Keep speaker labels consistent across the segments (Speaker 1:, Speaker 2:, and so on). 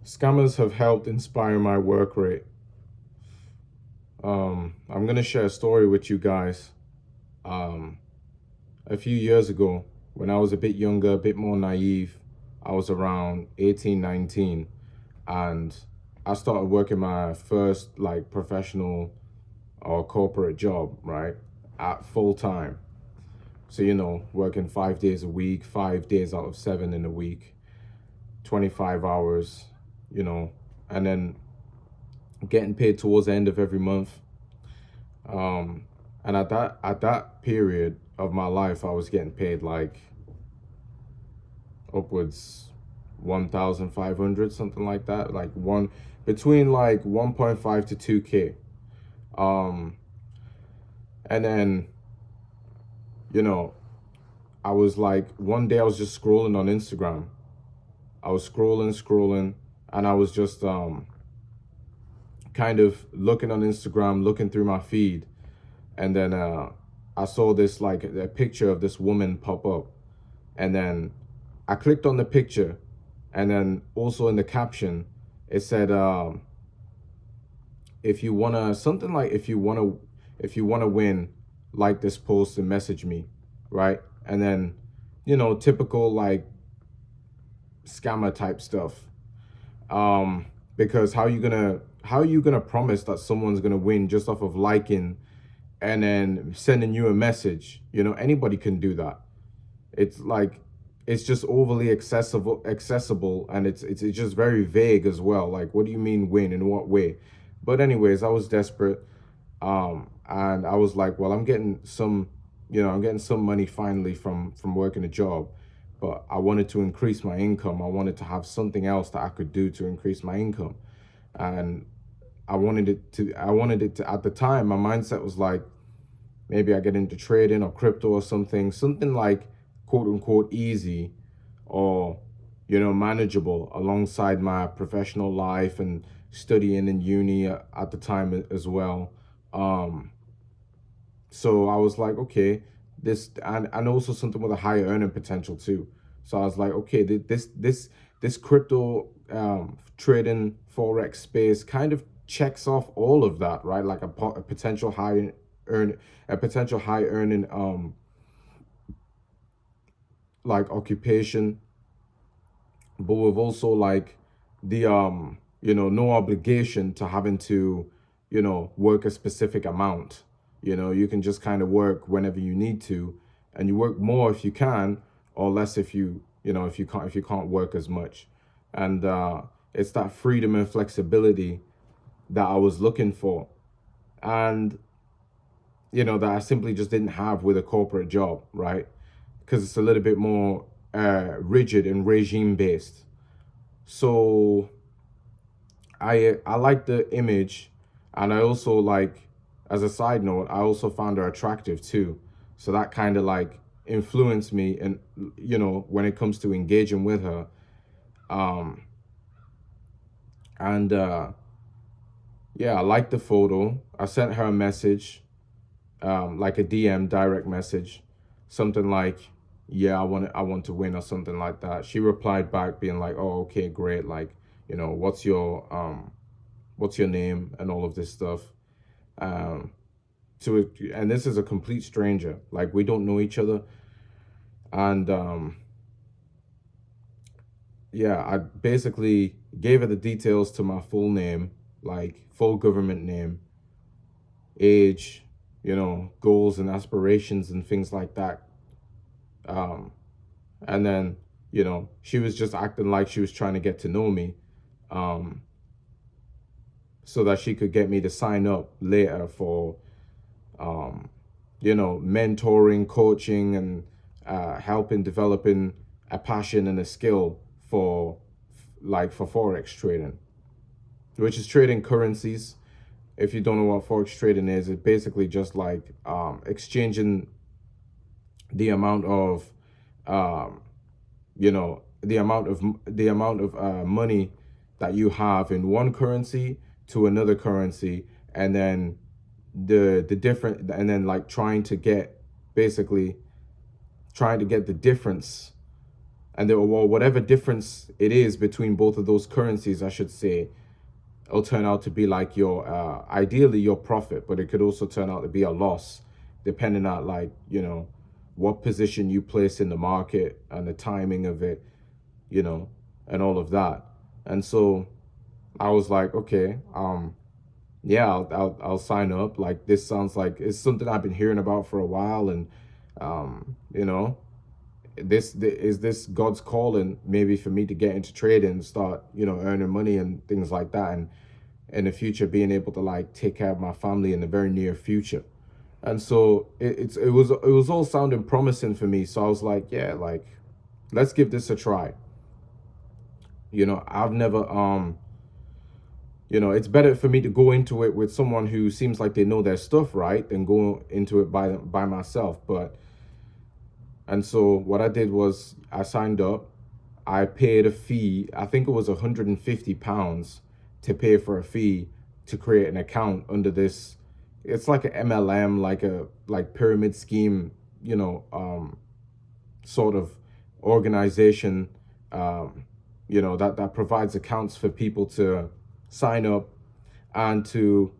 Speaker 1: Scammers have helped inspire my work rate. I'm gonna share a story with you guys. Um, a few years ago, when I was a bit younger, a bit more naive, I was around 18, 19, and I started working my first like professional or corporate job, right? At full time. So, working 5 days a week, 5 days out of 7 in a week, 25 hours, you know, and then getting paid towards the end of every month. Um, and at that period of my life, I was getting paid like upwards 1,500, something like that, like one between like 1.5 to 2K. Um, and then you know, I was like one day I was just scrolling on Instagram. I was scrolling, and I was just kind of looking on Instagram, looking through my feed, and then I saw this like a picture of this woman pop up, and then I clicked on the picture, and then also in the caption it said, if you wanna something like if you wanna win, like this post and message me, right? And then typical like scammer type stuff. Um, because how you gonna promise that someone's gonna win just off of liking and then sending you a message? Anybody can do that. It's like it's just overly accessible, and it's just very vague as well. Like, what do you mean win? In what way? But anyways, I was desperate, and I was like, well, I'm getting some money finally from working a job, but I wanted to increase my income. I wanted to have something else that I could do to increase my income, and I wanted it to at the time. My mindset was like, maybe I get into trading or crypto or something like quote unquote easy, or manageable alongside my professional life and studying in uni at the time as well. Um, so I was like, okay, this and also something with a higher earning potential too. So I was like, okay, this crypto trading forex space kind of checks off all of that, right? Like a potential earn potential high earning like occupation, but with also like the no obligation to having to work a specific amount. You can just kind of work whenever you need to, and you work more if you can, or less if you can't work as much. And it's that freedom and flexibility that I was looking for, and that I simply just didn't have with a corporate job, right? Because it's a little bit more rigid and regime based. So I like the image, and I also like, as a side note, I also found her attractive too. So that kind of like influenced me, and when it comes to engaging with her. Um, and Yeah, I liked the photo. I sent her a message, like a DM, direct message, something like, "Yeah, I want to win," or something like that. She replied back, being like, "Oh, okay, great. Like, what's your name and all of this stuff." Um, and this is a complete stranger. Like, we don't know each other, and yeah, I basically gave her the details to my full name, like full government name, age, goals and aspirations and things like that. Um, and then she was just acting like she was trying to get to know me, um, so that she could get me to sign up later for um, mentoring, coaching, and helping developing a passion and a skill for forex trading, which is trading currencies. If you don't know what forex trading is, it's basically just like exchanging the amount of um, the amount of money that you have in one currency to another currency, and then the different, and then like basically trying to get the difference, and or whatever difference it is between both of those currencies, I should say, it'll turn out to be like your ideally your profit, but it could also turn out to be a loss, depending on like, what position you place in the market and the timing of it, and all of that. And so I was like, okay, yeah, I'll sign up. Like, this sounds like it's something I've been hearing about for a while, and you know, is this God's calling maybe for me to get into trading and start, earning money and things like that, and in the future being able to like take care of my family in the very near future. And so it was all sounding promising for me. So I was like, yeah, like, let's give this a try. I've never it's better for me to go into it with someone who seems like they know their stuff, right, than go into it by myself. And so what I did was I signed up. I paid a fee. I think it was £150 to pay for a fee to create an account under this. It's like an MLM, like pyramid scheme, sort of organization, that provides accounts for people to sign up and to,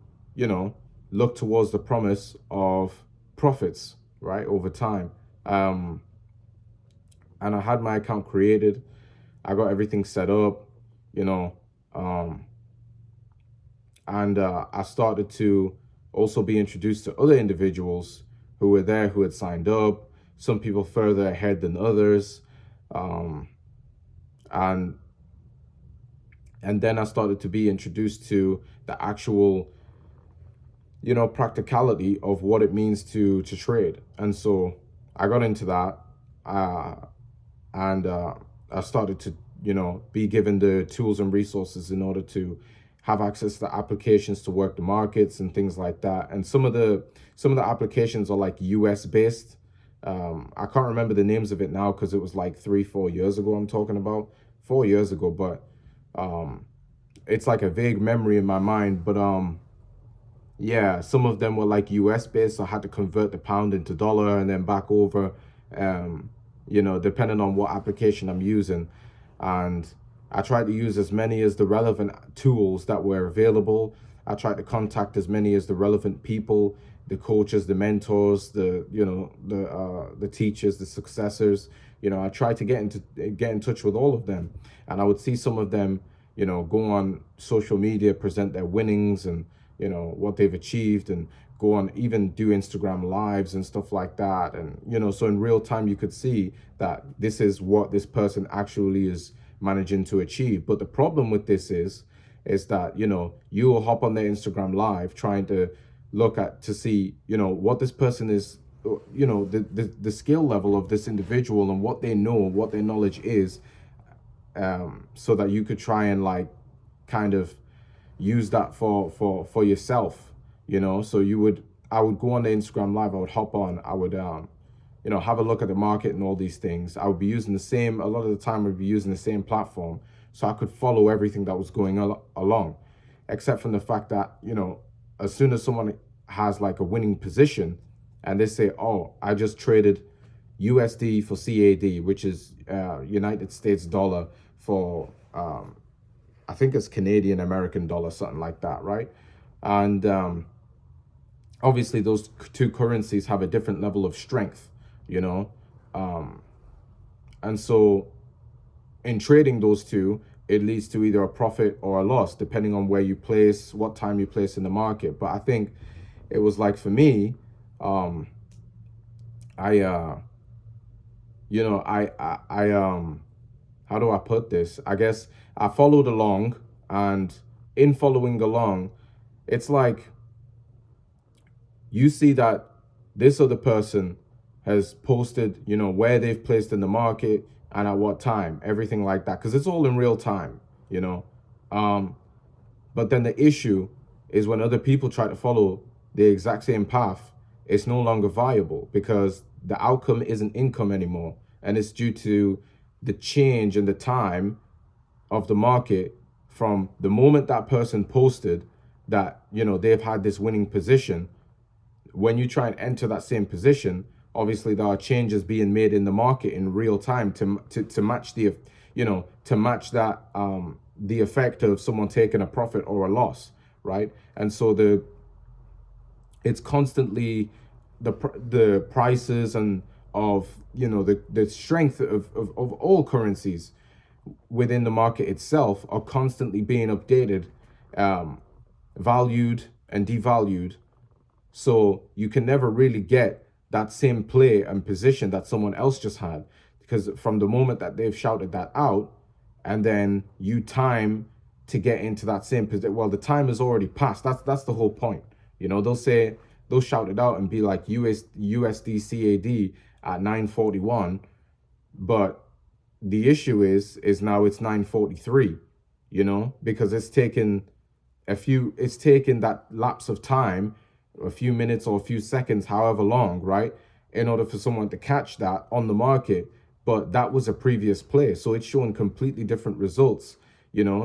Speaker 1: look towards the promise of profits, right, over time. And I had my account created. I got everything set up, you know, um, and I started to also be introduced to other individuals who were there, who had signed up. Some people further ahead than others, um, and and then I started to be introduced to the actual, practicality of what it means to trade. And so I got into that, uh, and I started to, be given the tools and resources in order to have access to applications to work the markets and things like that. And some of the applications are like US based. I can't remember the names of it now because it was like 3-4 years ago. I'm talking about 4 years ago, but um, it's like a vague memory in my mind. But yeah, some of them were like US based, so I had to convert the pound into dollar and then back over, depending on what application I'm using. And I tried to use as many as the relevant tools that were available. I tried to contact as many as the relevant people, the coaches, the mentors, the teachers, the successors. I tried to get in touch with all of them, and I would see some of them, go on social media, present their winnings and what they've achieved, and go on, even do Instagram lives and stuff like that. And so in real time you could see that this is what this person actually is managing to achieve. But the problem with this is that you will hop on their Instagram live trying to look at to see what this person is, the skill level of this individual and what they know, what their knowledge is, so that you could try and like kind of use that for yourself. So I would go on the Instagram live, I would hop on, I would have a look at the market and all these things. I would be using a lot of the time I'd be using the same platform, so I could follow everything that was going along, except from the fact that as soon as someone has like a winning position and they say, oh, I just traded USD for CAD, which is United States dollar for I think it's Canadian American dollar, something like that, right? And obviously those two currencies have a different level of strength, um, and so in trading those two, it leads to either a profit or a loss, depending on where you place, what time you place in the market. But I think it was like, for me, um, I, how do I put this? I guess I followed along, and in following along, it's like you see that this other person has posted, where they've placed in the market and at what time, everything like that, because it's all in real time, you know. Um, but then the issue is when other people try to follow the exact same path, it's no longer viable because the outcome isn't income anymore. And it's due to the change in the time of the market from the moment that person posted that, they've had this winning position. When you try and enter that same position, obviously there are changes being made in the market in real time to match the, to match that, the effect of someone taking a profit or a loss, right? And so it's constantly the prices and of, the strength of all currencies within the market itself are constantly being updated, um, valued and devalued. So you can never really get that same play and position that someone else just had, because from the moment that they've shouted that out, and then you time to get into that same position, well, the time has already passed. That's the whole point. They'll shout it out and be like USD CAD at 941, but the issue is now it's 943, because it's taken that lapse of time, a few minutes or a few seconds, however long, right, in order for someone to catch that on the market. But that was a previous play, so it's showing completely different results,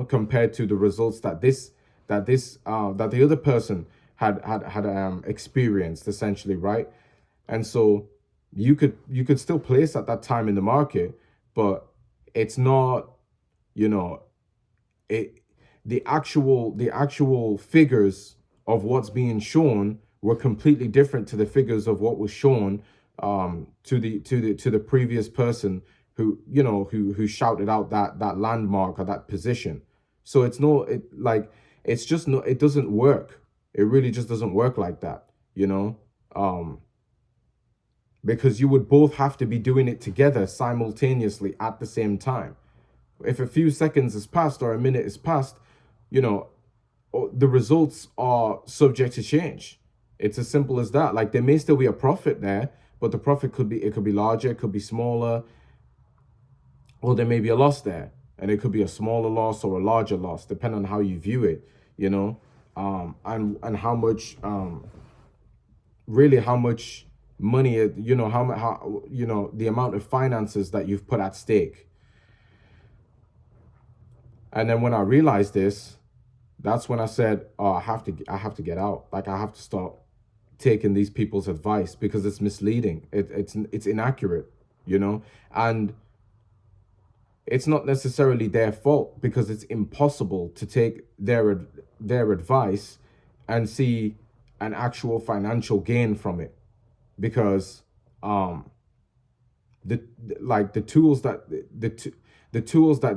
Speaker 1: compared to the results that the other person had experienced, essentially, right? And so you could still place at that time in the market, but it's not, you know it the actual figures of what's being shown were completely different to the figures of what was shown, to the previous person who shouted out that landmark or that position. So it's just no, it doesn't work. It really just doesn't work like that, you know um because you would both have to be doing it together simultaneously at the same time. If a few seconds has passed or a minute has passed, you know the results are subject to change. It's as simple as that. Like, there may still be a profit there, but the profit could be larger, it could be smaller, or there may be a loss there, and it could be a smaller loss or a larger loss, depending on how you view it. And how much, really, how much money, how the amount of finances that you've put at stake. And then when I realized this, that's when I said, oh, I have to get out. Like, I have to stop taking these people's advice, because it's misleading. It's inaccurate, and it's not necessarily their fault, because it's impossible to take their advice and see an actual financial gain from it, because the like the tools that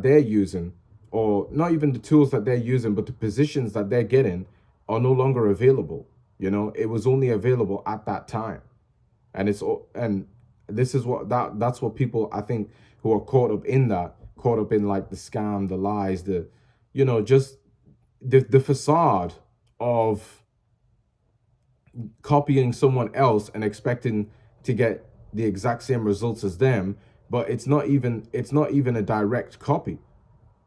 Speaker 1: they're using, or not even the tools that they're using, but the positions that they're getting, are no longer available. It was only available at that time. And this is that's what people, I think, who are caught up in like the scam, the lies, just the facade of copying someone else and expecting to get the exact same results as them. But it's not even a direct copy.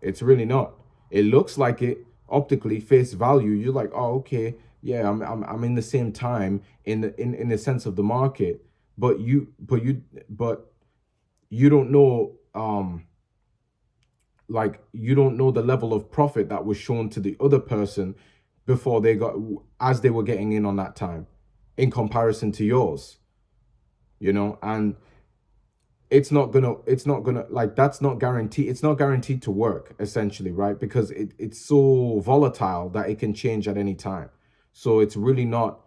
Speaker 1: It's really not. It looks like it optically, face value. You're like, oh, okay, yeah, I'm in the same time in the sense of the market, but you don't know, you don't know the level of profit that was shown to the other person before they got as they were getting in on that time, in comparison to yours. And it's not gonna, like, that's not guaranteed. It's not guaranteed to work, essentially, right? Because it's so volatile that it can change at any time. So it's really not,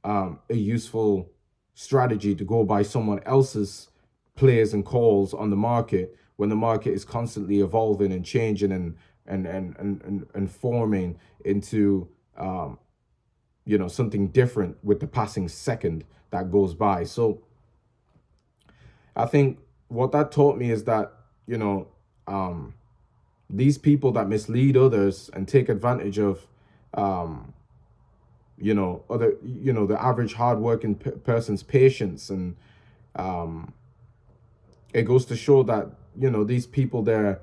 Speaker 1: a useful strategy to go by someone else's plays and calls on the market, when the market is constantly evolving and changing and forming into, something different with the passing second that goes by. So I think what that taught me is that, um, these people that mislead others and take advantage of, the average hardworking person's patience, and it goes to show that, these people, they're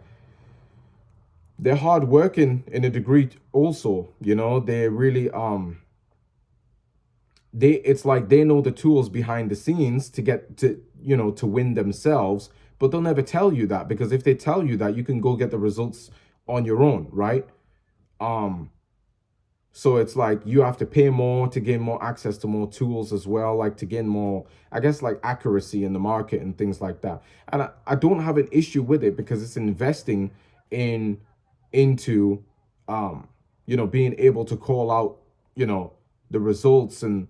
Speaker 1: hardworking in a degree also. They really, it's like they know the tools behind the scenes to get to win themselves, but they'll never tell you that, because if they tell you that, you can go get the results on your own, right? um So it's like you have to pay more to gain more access to more tools as well, like to gain more, I guess, like accuracy in the market and things like that. And I don't have an issue with it because it's investing in into being able to call out, you know, the results and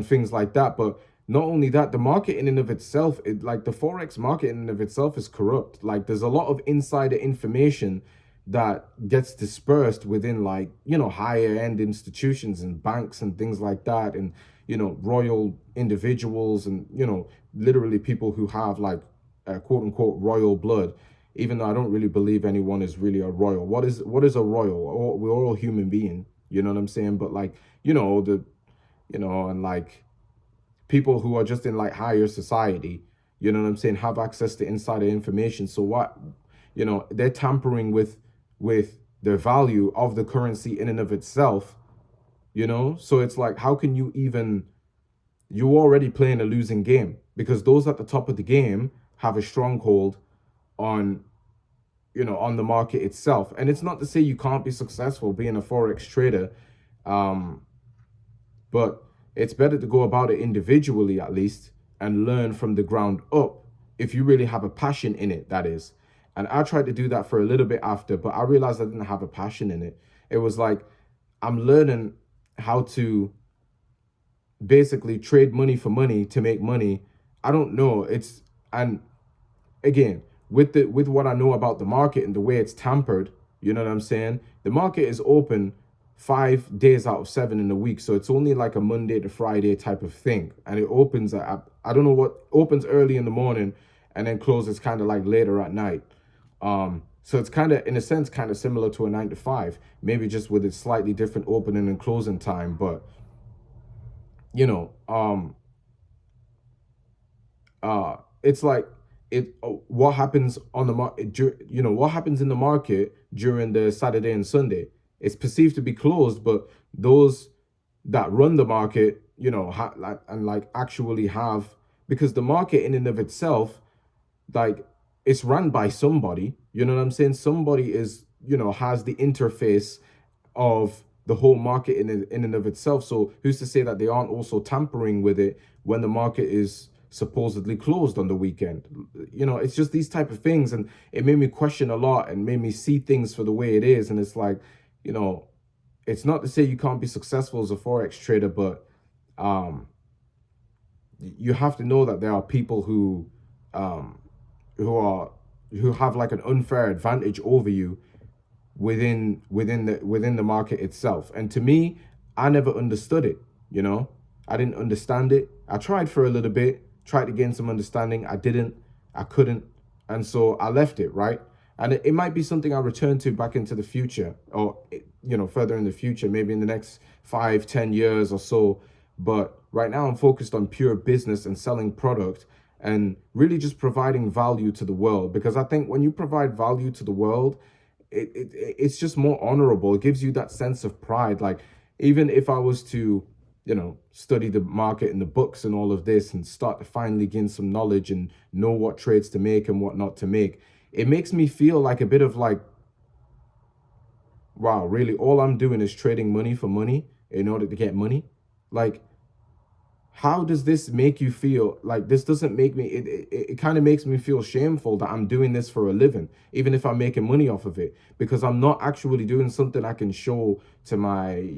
Speaker 1: things like that. But not only that, the market in and of itself, like the forex market in and of itself is corrupt. Like there's a lot of insider information that gets dispersed within, like, higher end institutions and banks and things like that, and royal individuals, and literally people who have like quote unquote royal blood, even though I don't really believe anyone is really a royal. What is a royal? We're all human being, you know what I'm saying? But like, the and like people who are just in like higher society, you know what I'm saying, have access to insider information. So what, they're tampering with the value of the currency in and of itself, so it's like, how can you even, you're already playing a losing game, because those at the top of the game have a stronghold on, on the market itself. And it's not to say you can't be successful being a forex trader, but it's better to go about it individually at least, and learn from the ground up, if you really have a passion in it, that is. And I tried to do that for a little bit after, but I realized I didn't have a passion in it. It was like, I'm learning how to basically trade money for money to make money. I don't know. And again, with what I know about the market and the way it's tampered, you know what I'm saying? The market is open 5 days out of 7 in a week, so it's only like a Monday to Friday type of thing, and it opens at, I don't know what, opens early in the morning and then closes kind of like later at night. So it's kind of, in a sense, kind of similar to a 9 to 5, maybe just with a slightly different opening and closing time. But you know, it's like, what happens on the market, what happens in the market during the Saturday and Sunday, it's perceived to be closed, but those that run the market, like actually have, because the market in and of itself, like, it's run by somebody, you know what I'm saying? Somebody is, has the interface of the whole market in and of itself. So who's to say that they aren't also tampering with it when the market is supposedly closed on the weekend? It's just these type of things, and it made me question a lot and made me see things for the way it is. And it's like, it's not to say you can't be successful as a forex trader, but you have to know that there are people um, who have like an unfair advantage over you within the market itself. And to me, I never understood it. I didn't understand it. I tried for a little bit, tried to gain some understanding. I couldn't. And so I left it, right? And it might be something I return to back into the future, or further in the future, maybe in the next 5-10 years or so. But right now I'm focused on pure business and selling product, and really just providing value to the world. Because I think when you provide value to the world, it's just more honorable. It gives you that sense of pride. Like, even if I was to, study the market and the books and all of this, and start to finally gain some knowledge and know what trades to make and what not to make, it makes me feel like a bit of like, wow, really, all I'm doing is trading money for money in order to get money. Like, how does this make you feel? Like, this doesn't make me, it kind of makes me feel shameful that I'm doing this for a living, even if I'm making money off of it, because I'm not actually doing something I can show to my,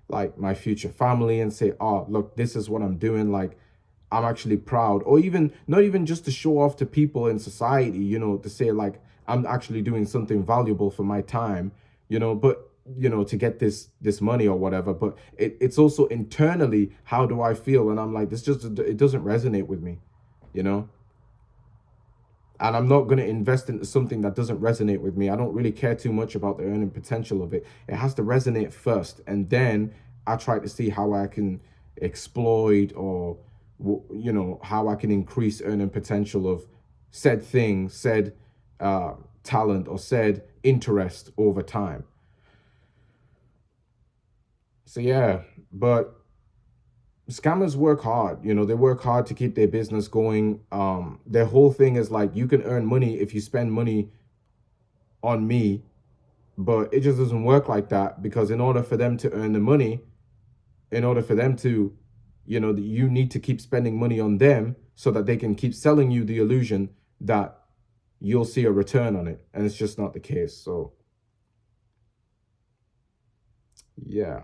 Speaker 1: like my future family, and say, oh, look, this is what I'm doing. Like, I'm actually proud. Or even, not even just to show off to people in society, to say like, I'm actually doing something valuable for my time, but to get this money or whatever. But it's also internally, how do I feel? And I'm like, it doesn't resonate with me, you know and I'm not going to invest into something that doesn't resonate with me. I don't really care too much about the earning potential of it. It has to resonate first, and then I try to see how I can exploit, or how I can increase earning potential of said thing, said talent, or said interest over time. So yeah, but scammers work hard. They work hard to keep their business going. Their whole thing is like, you can earn money if you spend money on me, But it just doesn't work like that, because in order for them to earn the money, in order for them to, you need to keep spending money on them so that they can keep selling you the illusion that you'll see a return on it. And it's just not the case. So, yeah.